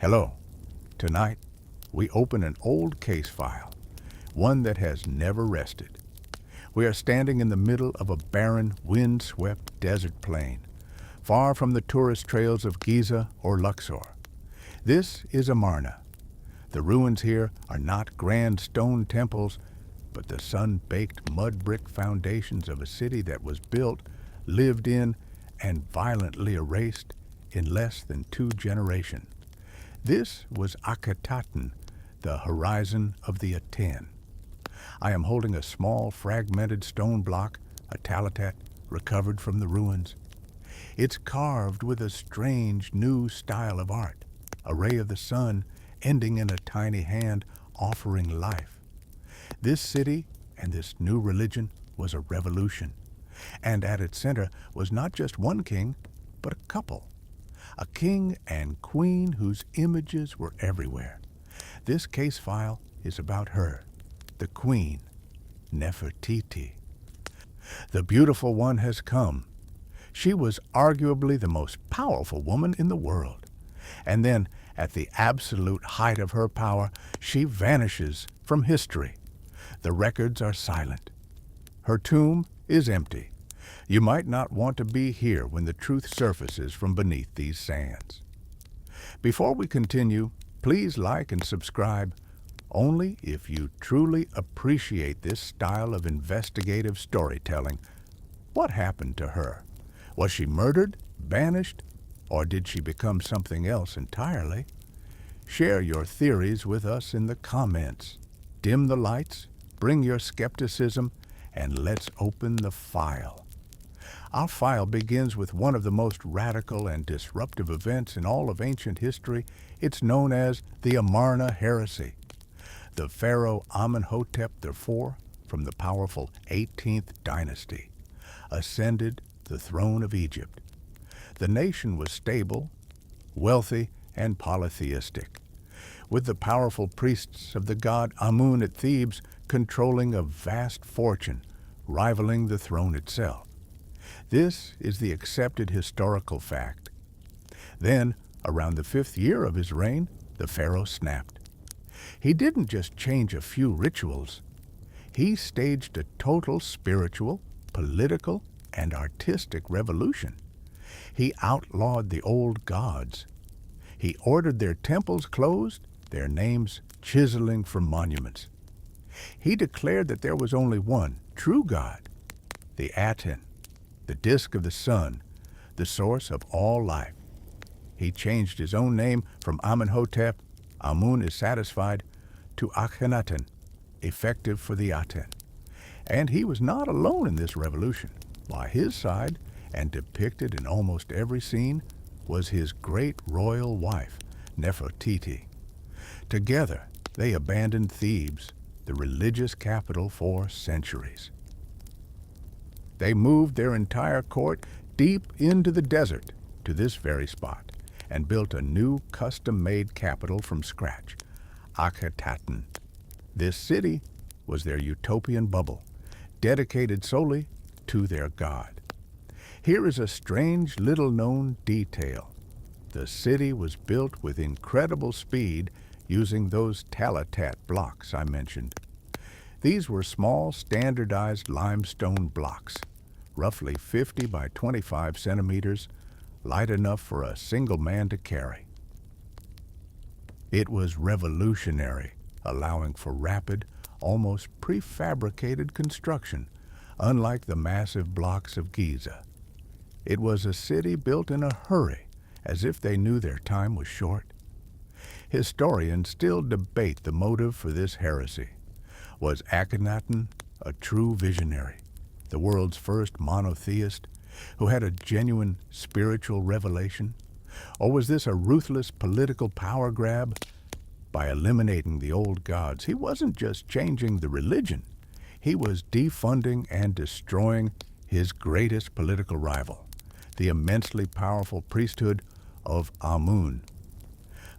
Hello. Tonight, we open an old case file, one that has never rested. We are standing in the middle of a barren, wind-swept desert plain, far from the tourist trails of Giza or Luxor. This is Amarna. The ruins here are not grand stone temples, but the sun-baked mud brick foundations of a city that was built, lived in, and violently erased in less than 2 generations. This was Akhetaten, the horizon of the Aten. I am holding a small fragmented stone block, a talatat, recovered from the ruins. It's carved with a strange new style of art, a ray of the sun ending in a tiny hand offering life. This city and this new religion was a revolution, and at its center was not just one king, but a couple. A king and queen whose images were everywhere. This case file is about her, the queen, Nefertiti. The beautiful one has come. She was arguably the most powerful woman in the world. And then, at the absolute height of her power, she vanishes from history. The records are silent. Her tomb is empty. You might not want to be here when the truth surfaces from beneath these sands. Before we continue, please like and subscribe only if you truly appreciate this style of investigative storytelling. What happened to her? Was she murdered, banished, or did she become something else entirely? Share your theories with us in the comments. Dim the lights, bring your skepticism, and let's open the file. Our file begins with one of the most radical and disruptive events in all of ancient history. It's known as the Amarna heresy. The pharaoh Amenhotep IV, from the powerful 18th dynasty, ascended the throne of Egypt. The nation was stable, wealthy, and polytheistic, with the powerful priests of the god Amun at Thebes controlling a vast fortune, rivaling the throne itself. This is the accepted historical fact. Then, around the 5th year of his reign, the pharaoh snapped. He didn't just change a few rituals. He staged a total spiritual, political, and artistic revolution. He outlawed the old gods. He ordered their temples closed, their names chiseling from monuments. He declared that there was only one true God, the Aten, the disk of the sun, the source of all life. He changed his own name from Amenhotep, Amun is satisfied, to Akhenaten, effective for the Aten. And he was not alone in this revolution. By his side, and depicted in almost every scene, was his great royal wife, Nefertiti. Together, they abandoned Thebes, the religious capital, for centuries. They moved their entire court deep into the desert to this very spot and built a new custom-made capital from scratch, Akhetaten. This city was their utopian bubble, dedicated solely to their god. Here is a strange little-known detail. The city was built with incredible speed using those talatat blocks I mentioned. These were small, standardized limestone blocks, roughly 50 by 25 centimeters, light enough for a single man to carry. It was revolutionary, allowing for rapid, almost prefabricated construction, unlike the massive blocks of Giza. It was a city built in a hurry, as if they knew their time was short. Historians still debate the motive for this heresy. Was Akhenaten a true visionary, the world's first monotheist, who had a genuine spiritual revelation? Or was this a ruthless political power grab? By eliminating the old gods, he wasn't just changing the religion, he was defunding and destroying his greatest political rival, the immensely powerful priesthood of Amun.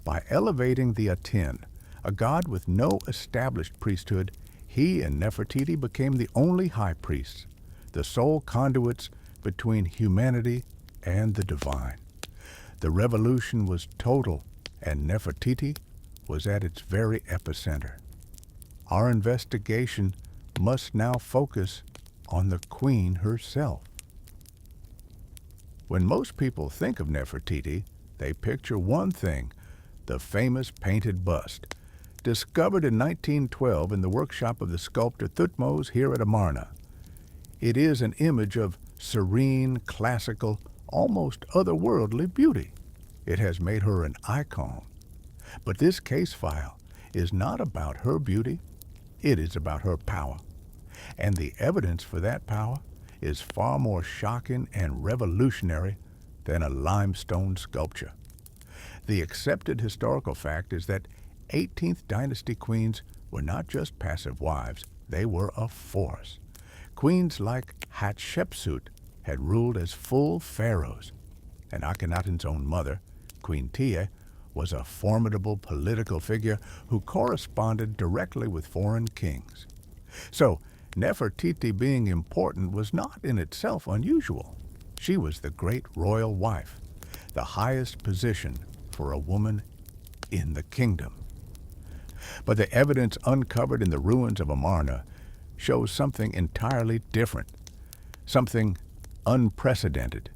By elevating the Aten, a god with no established priesthood, he and Nefertiti became the only high priests, the sole conduits between humanity and the divine. The revolution was total and Nefertiti was at its very epicenter. Our investigation must now focus on the queen herself. When most people think of Nefertiti, they picture one thing: the famous painted bust, discovered in 1912 in the workshop of the sculptor Thutmose here at Amarna. It is an image of serene, classical, almost otherworldly beauty. It has made her an icon. But this case file is not about her beauty, it is about her power. And the evidence for that power is far more shocking and revolutionary than a limestone sculpture. The accepted historical fact is that 18th dynasty queens were not just passive wives, they were a force. Queens like Hatshepsut had ruled as full pharaohs, and Akhenaten's own mother, Queen Tiye, was a formidable political figure who corresponded directly with foreign kings. So, Nefertiti being important was not in itself unusual. She was the great royal wife, the highest position for a woman in the kingdom. But the evidence uncovered in the ruins of Amarna shows something entirely different, something unprecedented.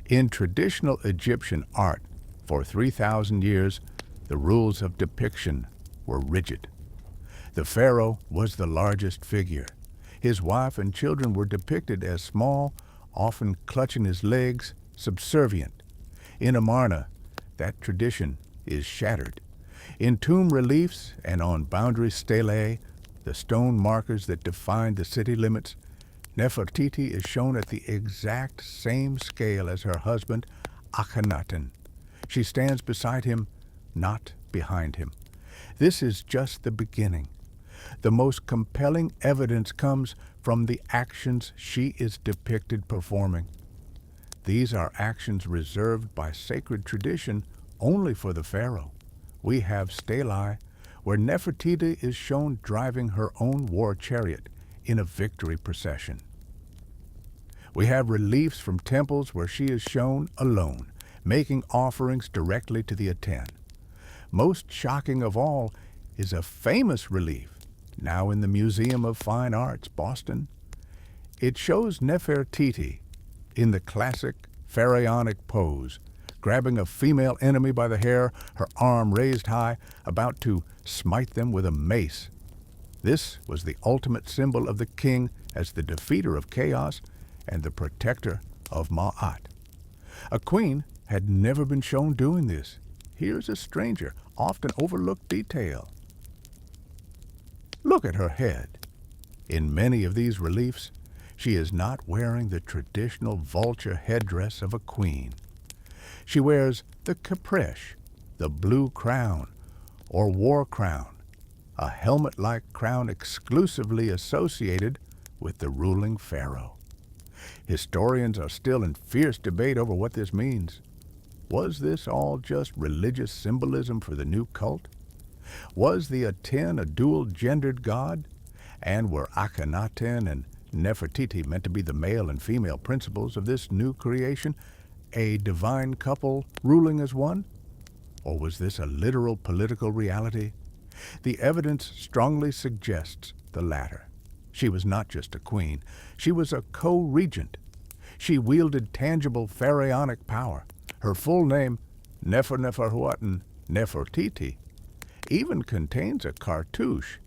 In traditional Egyptian art, for 3,000 years, the rules of depiction were rigid. The pharaoh was the largest figure. His wife and children were depicted as small, often clutching his legs, subservient. In Amarna, that tradition is shattered. In tomb reliefs and on boundary stelae, the stone markers that define the city limits, Nefertiti is shown at the exact same scale as her husband, Akhenaten. She stands beside him, not behind him. This is just the beginning. The most compelling evidence comes from the actions she is depicted performing. These are actions reserved by sacred tradition only for the pharaoh. We have stelae where Nefertiti is shown driving her own war chariot in a victory procession. We have reliefs from temples where she is shown alone, making offerings directly to the Aten. Most shocking of all is a famous relief, now in the Museum of Fine Arts, Boston. It shows Nefertiti in the classic pharaonic pose, grabbing a female enemy by the hair, her arm raised high, about to smite them with a mace. This was the ultimate symbol of the king as the defeater of chaos and the protector of Ma'at. A queen had never been shown doing this. Here's a stranger, often overlooked detail. Look at her head. In many of these reliefs, she is not wearing the traditional vulture headdress of a queen. She wears the capreche, the blue crown, or war crown, a helmet-like crown exclusively associated with the ruling pharaoh. Historians are still in fierce debate over what this means. Was this all just religious symbolism for the new cult? Was the Aten a dual-gendered god? And were Akhenaten and Nefertiti meant to be the male and female principles of this new creation, a divine couple ruling as one? Or was this a literal political reality? The evidence strongly suggests the latter. She was not just a queen, she was a co-regent. She wielded tangible pharaonic power. Her full name, Nefertiti, even contains a cartouche,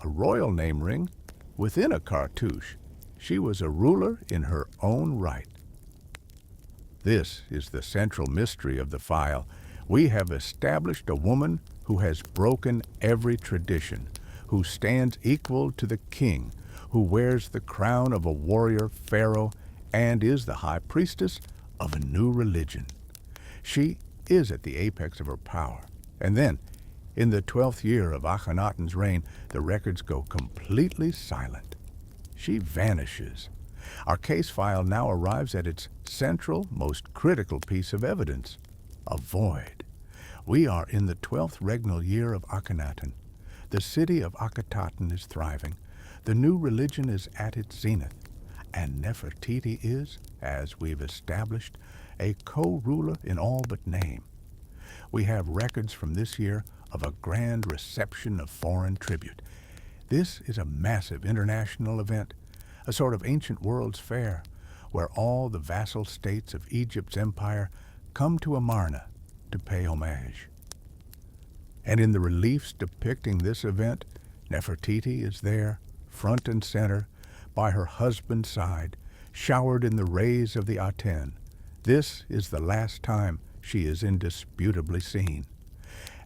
a royal name ring within a cartouche. She was a ruler in her own right. This is the central mystery of the file. We have established a woman who has broken every tradition, who stands equal to the king, who wears the crown of a warrior pharaoh and is the high priestess of a new religion. She is at the apex of her power. And then, in the 12th year of Akhenaten's reign, the records go completely silent. She vanishes. Our case file now arrives at its central, most critical piece of evidence, a void. We are in the 12th regnal year of Akhenaten. The city of Akhetaten is thriving. The new religion is at its zenith. And Nefertiti is, as we've established, a co-ruler in all but name. we have records from this year of a grand reception of foreign tribute. This is a massive international event, a sort of ancient world's fair, where all the vassal states of Egypt's empire come to Amarna to pay homage. And in the reliefs depicting this event, Nefertiti is there, front and center, by her husband's side, showered in the rays of the Aten. This is the last time she is indisputably seen.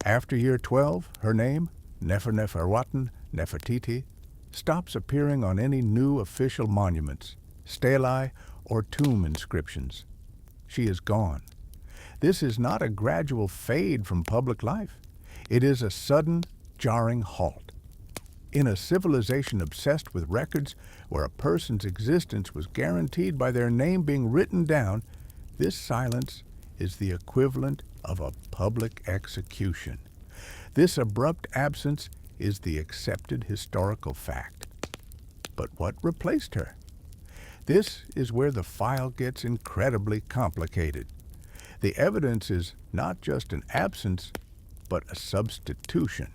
After year 12, her name, Nefertiti, stops appearing on any new official monuments, stelae, or tomb inscriptions. She is gone. This is not a gradual fade from public life. It is a sudden, jarring halt. In a civilization obsessed with records where a person's existence was guaranteed by their name being written down, this silence is the equivalent of a public execution. This abrupt absence is the accepted historical fact. But what replaced her? This is where the file gets incredibly complicated. The evidence is not just an absence, but a substitution.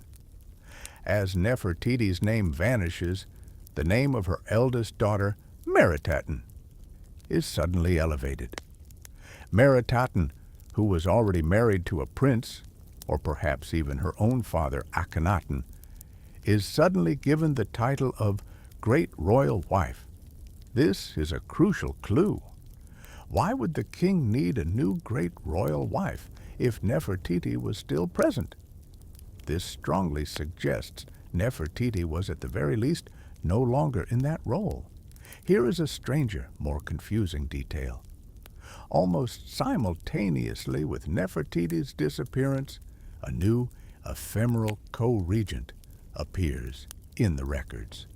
As Nefertiti's name vanishes, the name of her eldest daughter, Meritaten, is suddenly elevated. Meritaten, who was already married to a prince, or perhaps even her own father, Akhenaten, is suddenly given the title of Great Royal Wife. This is a crucial clue. Why would the king need a new great royal wife if Nefertiti was still present? This strongly suggests Nefertiti was at the very least no longer in that role. Here is a stranger, more confusing detail. Almost simultaneously with Nefertiti's disappearance, a new, ephemeral co-regent appears in the records.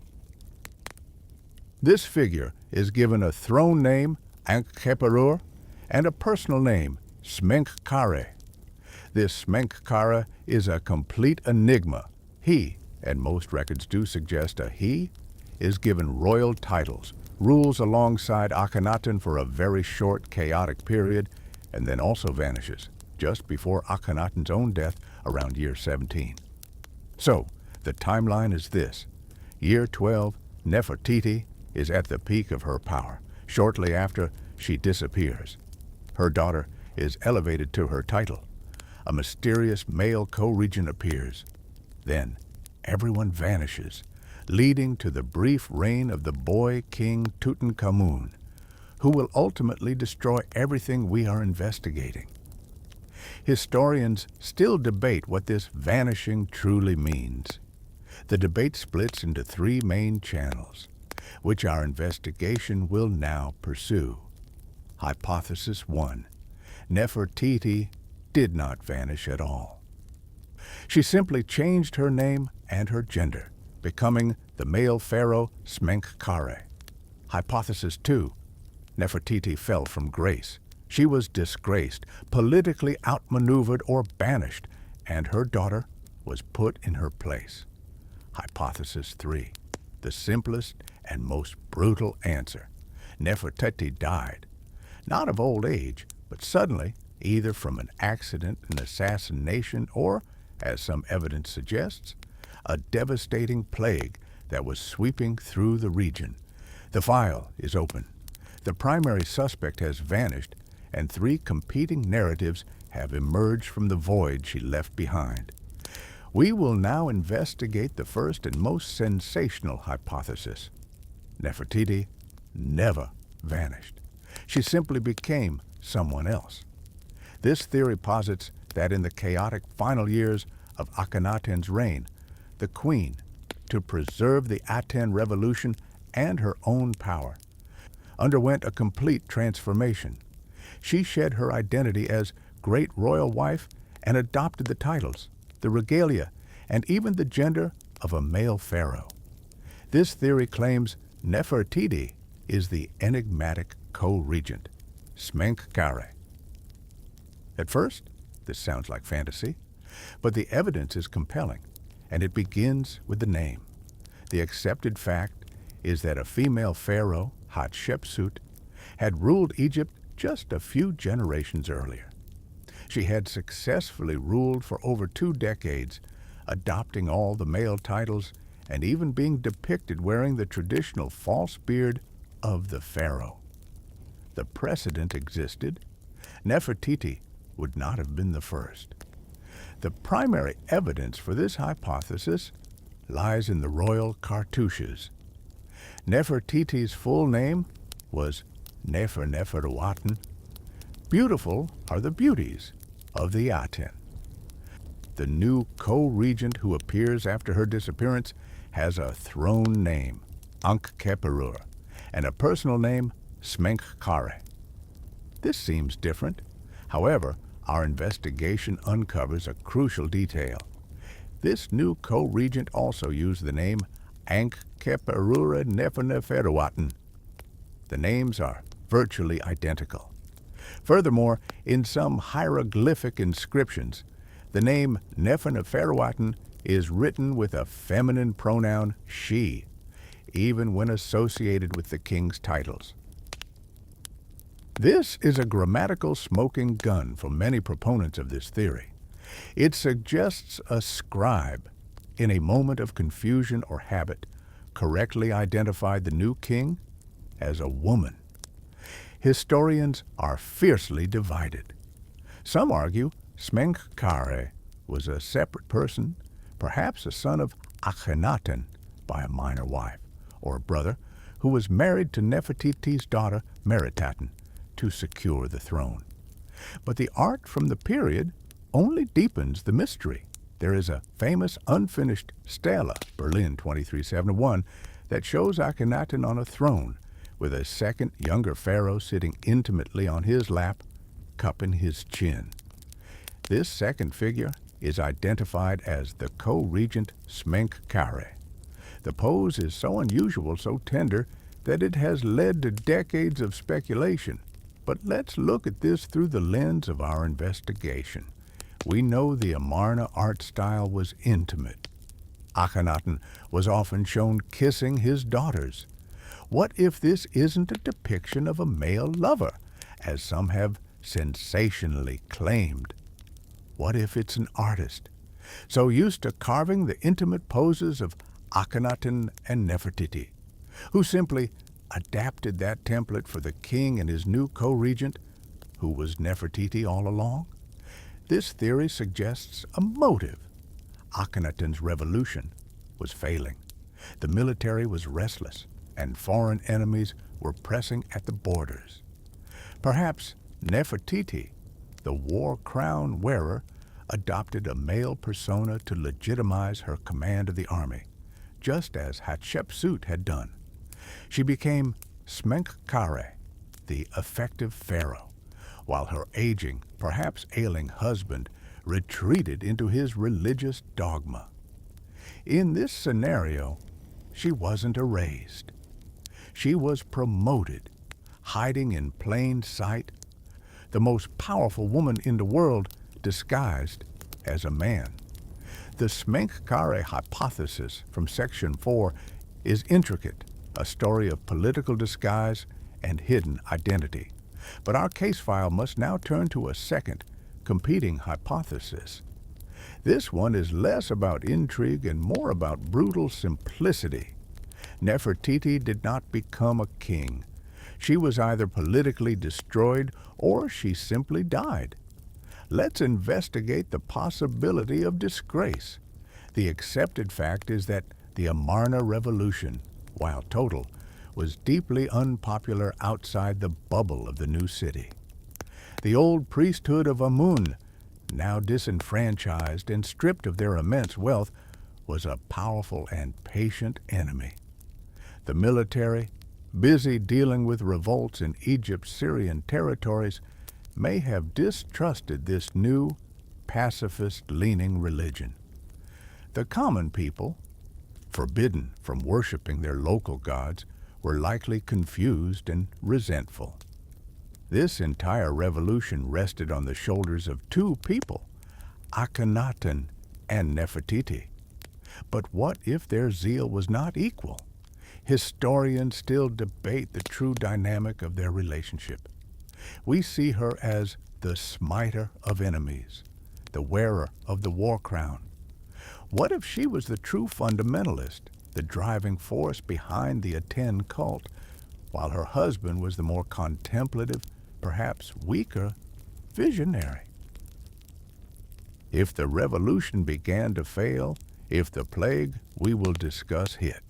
This figure is given a throne name, Smenkhkare, and a personal name, Smenkhkare. This Smenkhkare is a complete enigma. He, and most records do suggest a he, is given royal titles, rules alongside Akhenaten for a very short, chaotic period, and then also vanishes, just before Akhenaten's own death around year 17. So, the timeline is this. Year 12, Nefertiti is at the peak of her power. Shortly after, she disappears. Her daughter is elevated to her title. A mysterious male co-regent appears. Then, everyone vanishes, leading to the brief reign of the boy king Tutankhamun, who will ultimately destroy everything we are investigating. Historians still debate what this vanishing truly means. The debate splits into three main channels, which our investigation will now pursue. Hypothesis 1. Nefertiti did not vanish at all. She simply changed her name and her gender, becoming the male pharaoh Smenkhkare. Hypothesis 2. Nefertiti fell from grace. She was disgraced, politically outmaneuvered or banished, and her daughter was put in her place. Hypothesis 3. The simplest and most brutal answer. Nefertiti died, not of old age, but suddenly, either from an accident, an assassination, or, as some evidence suggests, a devastating plague that was sweeping through the region. The file is open. The primary suspect has vanished, and three competing narratives have emerged from the void she left behind. We will now investigate the first and most sensational hypothesis. Nefertiti never vanished. She simply became someone else. This theory posits that in the chaotic final years of Akhenaten's reign, the queen, to preserve the Aten revolution and her own power, underwent a complete transformation. She shed her identity as great royal wife and adopted the titles, the regalia, and even the gender of a male pharaoh. This theory claims Nefertiti is the enigmatic co-regent, Smenkhkare. At first, this sounds like fantasy, but the evidence is compelling, and it begins with the name. The accepted fact is that a female pharaoh, Hatshepsut, had ruled Egypt just a few generations earlier. She had successfully ruled for over 2 decades, adopting all the male titles and even being depicted wearing the traditional false beard of the pharaoh. The precedent existed. Nefertiti would not have been the first. The primary evidence for this hypothesis lies in the royal cartouches. Nefertiti's full name was Nefertiti. Beautiful are the beauties of the Aten. The new co-regent who appears after her disappearance has a throne name, Ankh-Keperur, and a personal name, Smenkhkare. This seems different. However, our investigation uncovers a crucial detail. This new co-regent also used the name Ankh-Keperur Nefertiti. The names are virtually identical. Furthermore, in some hieroglyphic inscriptions, the name Nefertiti is written with a feminine pronoun she, even when associated with the king's titles. This is a grammatical smoking gun for many proponents of this theory. It suggests a scribe, in a moment of confusion or habit, correctly identified the new king as a woman. Historians are fiercely divided. Some argue Smenkhkare was a separate person, perhaps a son of Akhenaten by a minor wife, or a brother, who was married to Nefertiti's daughter Meritaten to secure the throne. But the art from the period only deepens the mystery. There is a famous unfinished stela, Berlin 2371, that shows Akhenaten on a throne, with a second younger pharaoh sitting intimately on his lap, cupping his chin. This second figure is identified as the co-regent Smenkhkare. The pose is so unusual, so tender, that it has led to decades of speculation. But let's look at this through the lens of our investigation. We know the Amarna art style was intimate. Akhenaten was often shown kissing his daughters. What if this isn't a depiction of a male lover, as some have sensationally claimed? What if it's an artist, so used to carving the intimate poses of Akhenaten and Nefertiti, who simply adapted that template for the king and his new co-regent, who was Nefertiti all along? This theory suggests a motive. Akhenaten's revolution was failing. The military was restless, and foreign enemies were pressing at the borders. Perhaps Nefertiti, the war crown wearer, adopted a male persona to legitimize her command of the army, just as Hatshepsut had done. She became Smenkhkare, the effective pharaoh, while her aging, perhaps ailing husband retreated into his religious dogma. In this scenario, she wasn't erased. She was promoted, hiding in plain sight, the most powerful woman in the world disguised as a man. The Smenkhkare hypothesis from Section 4 is intricate, a story of political disguise and hidden identity. But our case file must now turn to a second, competing hypothesis. This one is less about intrigue and more about brutal simplicity. Nefertiti did not become a king. She was either politically destroyed or she simply died. Let's investigate the possibility of disgrace. The accepted fact is that the Amarna Revolution, while total, was deeply unpopular outside the bubble of the new city. The old priesthood of Amun, now disenfranchised and stripped of their immense wealth, was a powerful and patient enemy. The military, busy dealing with revolts in Egypt's Syrian territories, may have distrusted this new, pacifist-leaning religion. The common people, forbidden from worshiping their local gods, were likely confused and resentful. This entire revolution rested on the shoulders of two people, Akhenaten and Nefertiti. But what if their zeal was not equal? Historians still debate the true dynamic of their relationship. We see her as the smiter of enemies, the wearer of the war crown. What if she was the true fundamentalist, the driving force behind the Aten cult, while her husband was the more contemplative, perhaps weaker, visionary? If the revolution began to fail, if the plague we will discuss hit,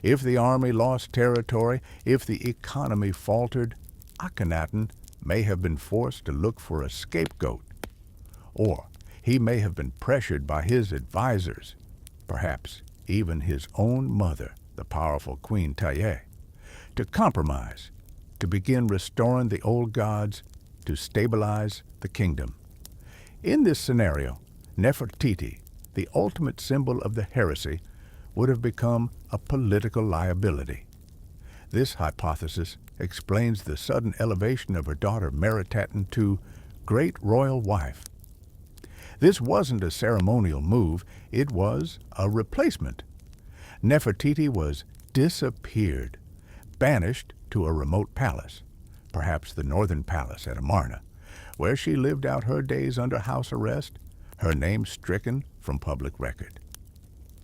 if the army lost territory, if the economy faltered, Akhenaten may have been forced to look for a scapegoat. Or he may have been pressured by his advisors, perhaps even his own mother, the powerful Queen Taye, to compromise, to begin restoring the old gods, to stabilize the kingdom. In this scenario, Nefertiti, the ultimate symbol of the heresy, would have become a political liability. This hypothesis explains the sudden elevation of her daughter Meritaten to great royal wife. This wasn't a ceremonial move, it was a replacement. Nefertiti was disappeared, banished to a remote palace, perhaps the northern palace at Amarna, where she lived out her days under house arrest, her name stricken from public record.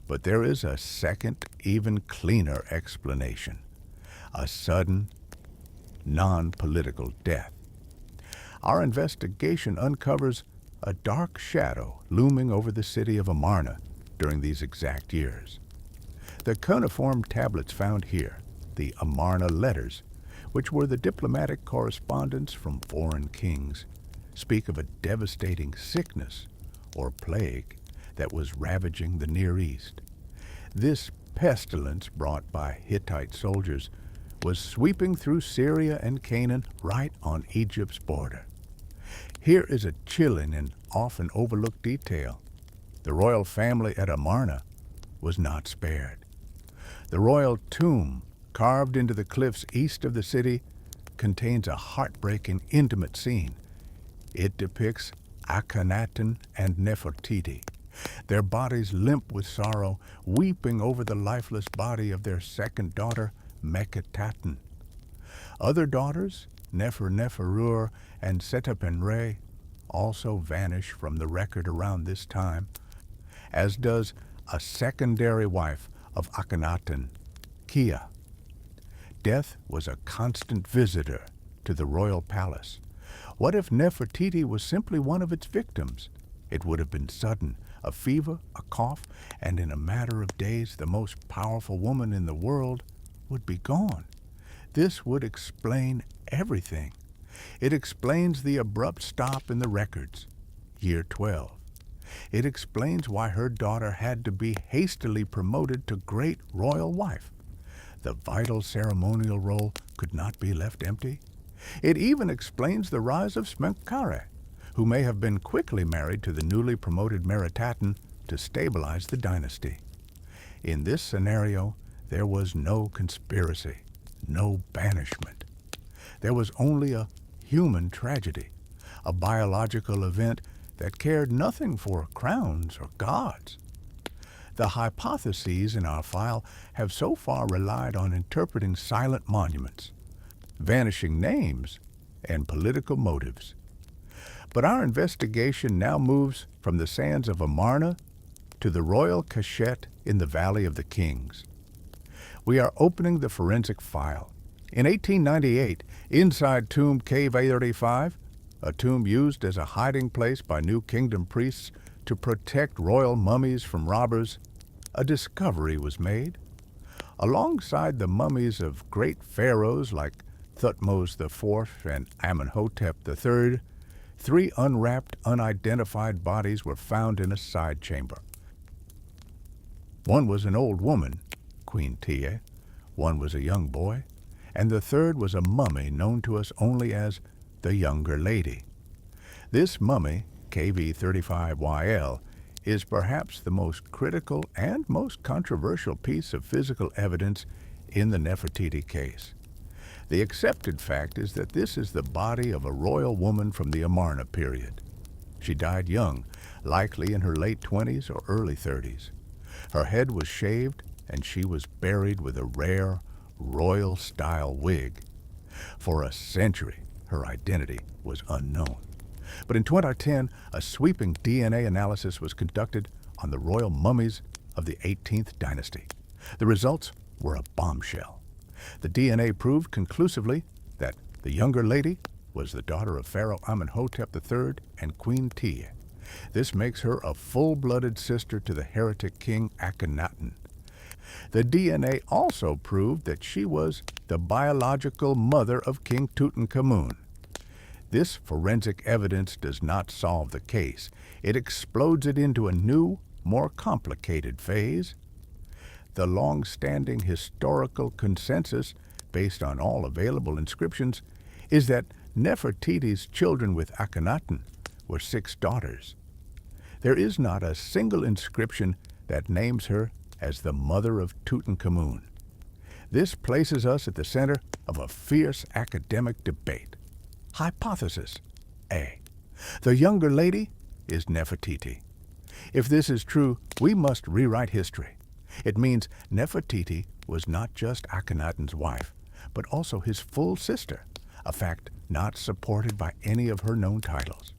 But there is a second, even cleaner explanation: a sudden, non-political death. Our investigation uncovers a dark shadow looming over the city of Amarna during these exact years. The cuneiform tablets found here, the Amarna letters, which were the diplomatic correspondence from foreign kings, speak of a devastating sickness or plague that was ravaging the Near East. This pestilence brought by Hittite soldiers was sweeping through Syria and Canaan right on Egypt's border. Here is a chilling and often overlooked detail. The royal family at Amarna was not spared. The royal tomb, carved into the cliffs east of the city, contains a heartbreaking, intimate scene. It depicts Akhenaten and Nefertiti, their bodies limp with sorrow, weeping over the lifeless body of their second daughter, Mekhetaten. Other daughters, Neferneferur and Setapenre, also vanish from the record around this time, as does a secondary wife of Akhenaten, Kia. Death was a constant visitor to the royal palace. What if Nefertiti was simply one of its victims? It would have been sudden, a fever, a cough, and in a matter of days the most powerful woman in the world would be gone. This would explain everything. It explains the abrupt stop in the records, year 12. It explains why her daughter had to be hastily promoted to great royal wife. The vital ceremonial role could not be left empty. It even explains the rise of Smenkhkare, who may have been quickly married to the newly promoted Meritaten to stabilize the dynasty. In this scenario, there was no conspiracy, no banishment. There was only a human tragedy, a biological event that cared nothing for crowns or gods. The hypotheses in our file have so far relied on interpreting silent monuments, vanishing names, and political motives. But our investigation now moves from the sands of Amarna to the royal cachette in the Valley of the Kings. We are opening the forensic file. In 1898, inside tomb Cave 835, a tomb used as a hiding place by New Kingdom priests to protect royal mummies from robbers, a discovery was made. Alongside the mummies of great pharaohs like Thutmose IV and Amenhotep III, 3 unwrapped, unidentified bodies were found in a side chamber. One was an old woman, Queen Tiye, one was a young boy, and the third was a mummy known to us only as the Younger Lady. This mummy, KV35YL, is perhaps the most critical and most controversial piece of physical evidence in the Nefertiti case. The accepted fact is that this is the body of a royal woman from the Amarna period. She died young, likely in her late 20s or early 30s. Her head was shaved, and she was buried with a rare, royal-style wig. For a century, her identity was unknown. But in 2010, a sweeping DNA analysis was conducted on the royal mummies of the 18th dynasty. The results were a bombshell. The DNA proved conclusively that the younger lady was the daughter of Pharaoh Amenhotep III and Queen Tiye. This makes her a full-blooded sister to the heretic king Akhenaten. The DNA also proved that she was the biological mother of King Tutankhamun. This forensic evidence does not solve the case. It explodes it into a new, more complicated phase. The long-standing historical consensus, based on all available inscriptions, is that Nefertiti's children with Akhenaten were 6 daughters. There is not a single inscription that names her as the mother of Tutankhamun. This places us at the center of a fierce academic debate. Hypothesis A. The younger lady is Nefertiti. If this is true, we must rewrite history. It means Nefertiti was not just Akhenaten's wife, but also his full sister, a fact not supported by any of her known titles.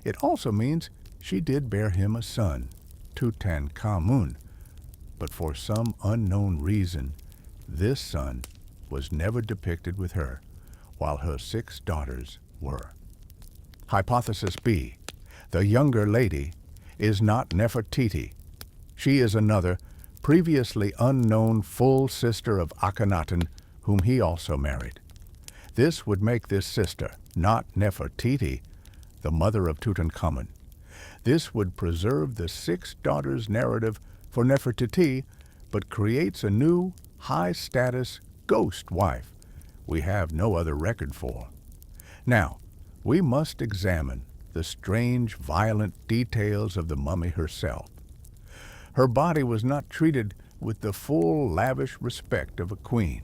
It also means she did bear him a son, Tutankhamun, but for some unknown reason, this son was never depicted with her, while her 6 daughters were. Hypothesis B. The younger lady is not Nefertiti. She is another, previously unknown full sister of Akhenaten, whom he also married. This would make this sister, not Nefertiti, the mother of Tutankhamun. This would preserve the 6 daughters narrative for Nefertiti, but creates a new, high-status ghost wife we have no other record for. Now, we must examine the strange, violent details of the mummy herself. Her body was not treated with the full, lavish respect of a queen.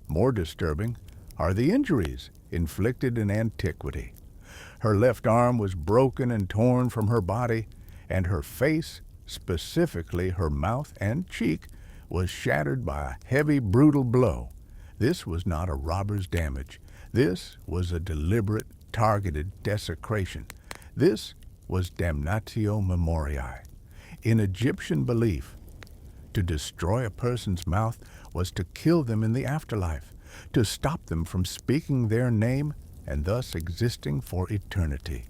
More disturbing are the injuries inflicted in antiquity. Her left arm was broken and torn from her body, and her face, specifically her mouth and cheek, was shattered by a heavy, brutal blow. This was not a robber's damage. This was a deliberate, targeted desecration. This was damnatio memoriae. In Egyptian belief, to destroy a person's mouth was to kill them in the afterlife, to stop them from speaking their name and thus existing for eternity.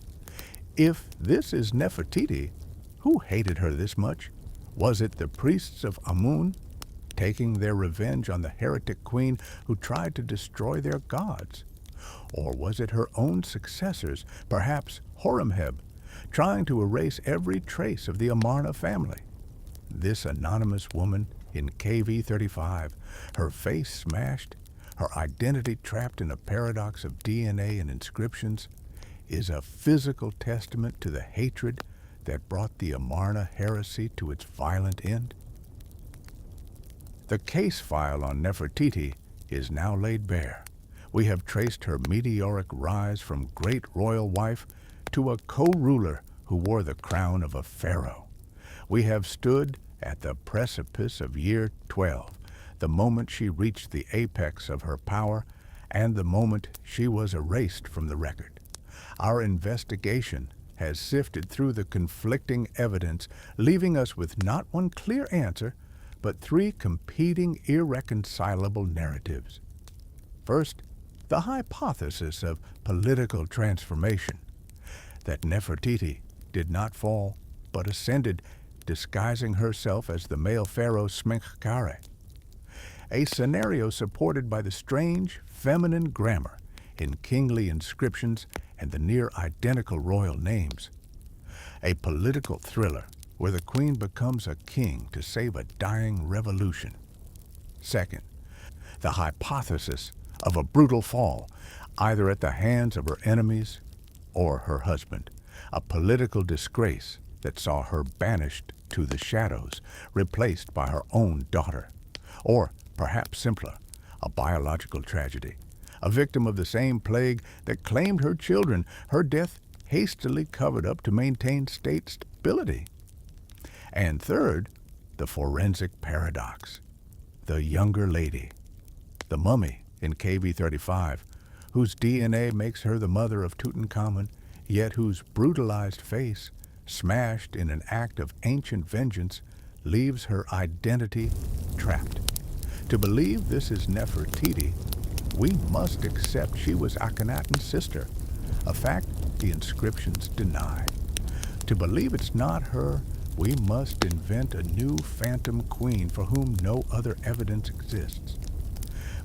If this is Nefertiti, who hated her this much? Was it the priests of Amun, taking their revenge on the heretic queen who tried to destroy their gods? Or was it her own successors, perhaps Horemheb, trying to erase every trace of the Amarna family? This anonymous woman in KV-35, her face smashed, her identity trapped in a paradox of DNA and inscriptions, is a physical testament to the hatred that brought the Amarna heresy to its violent end. The case file on Nefertiti is now laid bare. We have traced her meteoric rise from great royal wife to a co-ruler who wore the crown of a pharaoh. We have stood at the precipice of year 12, the moment she reached the apex of her power and the moment she was erased from the record. Our investigation has sifted through the conflicting evidence, leaving us with not one clear answer, but 3 competing, irreconcilable narratives. First, the hypothesis of political transformation, that Nefertiti did not fall, but ascended, disguising herself as the male pharaoh Smenkhkare. A scenario supported by the strange, feminine grammar in kingly inscriptions and the near-identical royal names. A political thriller where the queen becomes a king to save a dying revolution. Second, the hypothesis of a brutal fall, either at the hands of her enemies or her husband, a political disgrace that saw her banished to the shadows, replaced by her own daughter. Or, perhaps simpler, a biological tragedy, a victim of the same plague that claimed her children, her death hastily covered up to maintain state stability. And third, the forensic paradox, the younger lady, the mummy in KV-35, whose DNA makes her the mother of Tutankhamun, yet whose brutalized face, smashed in an act of ancient vengeance, leaves her identity trapped. To believe this is Nefertiti, we must accept she was Akhenaten's sister, a fact the inscriptions deny. To believe it's not her, we must invent a new phantom queen for whom no other evidence exists.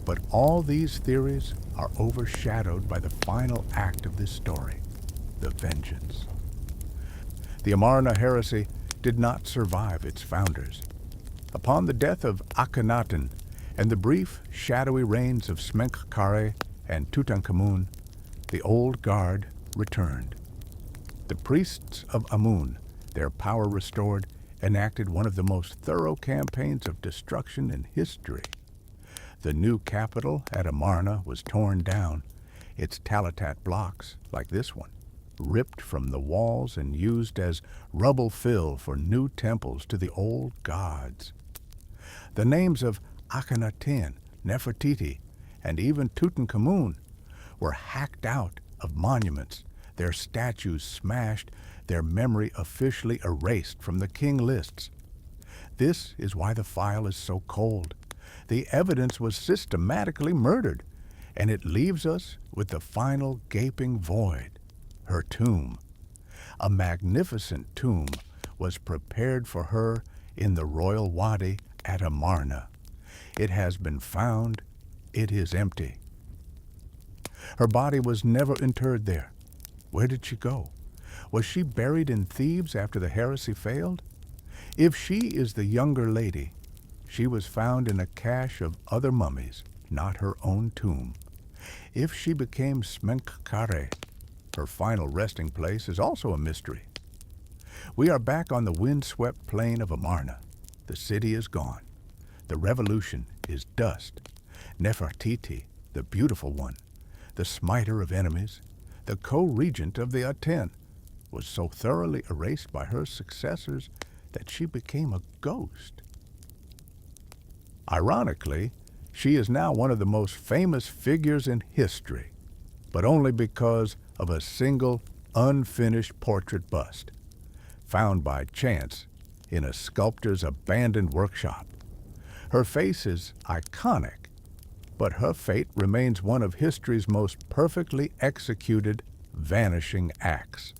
But all these theories are overshadowed by the final act of this story, the vengeance. The Amarna heresy did not survive its founders. Upon the death of Akhenaten and the brief, shadowy reigns of Smenkhkare and Tutankhamun, the old guard returned. The priests of Amun, their power restored, enacted one of the most thorough campaigns of destruction in history. The new capital at Amarna was torn down, its Talatat blocks, like this one, ripped from the walls and used as rubble fill for new temples to the old gods. The names of Akhenaten, Nefertiti, and even Tutankhamun were hacked out of monuments, their statues smashed, their memory officially erased from the king lists. This is why the file is so cold. The evidence was systematically murdered, and it leaves us with the final gaping void, her tomb. A magnificent tomb was prepared for her in the royal wadi at Amarna. It has been found. It is empty. Her body was never interred there. Where did she go? Was she buried in Thebes after the heresy failed? If she is the younger lady, she was found in a cache of other mummies, not her own tomb. If she became Smenkhkare, her final resting place is also a mystery. We are back on the wind-swept plain of Amarna. The city is gone. The revolution is dust. Nefertiti, the beautiful one, the smiter of enemies, the co-regent of the Aten, was so thoroughly erased by her successors that she became a ghost. Ironically, she is now one of the most famous figures in history, but only because of a single unfinished portrait bust, found by chance in a sculptor's abandoned workshop. Her face is iconic, but her fate remains one of history's most perfectly executed vanishing acts.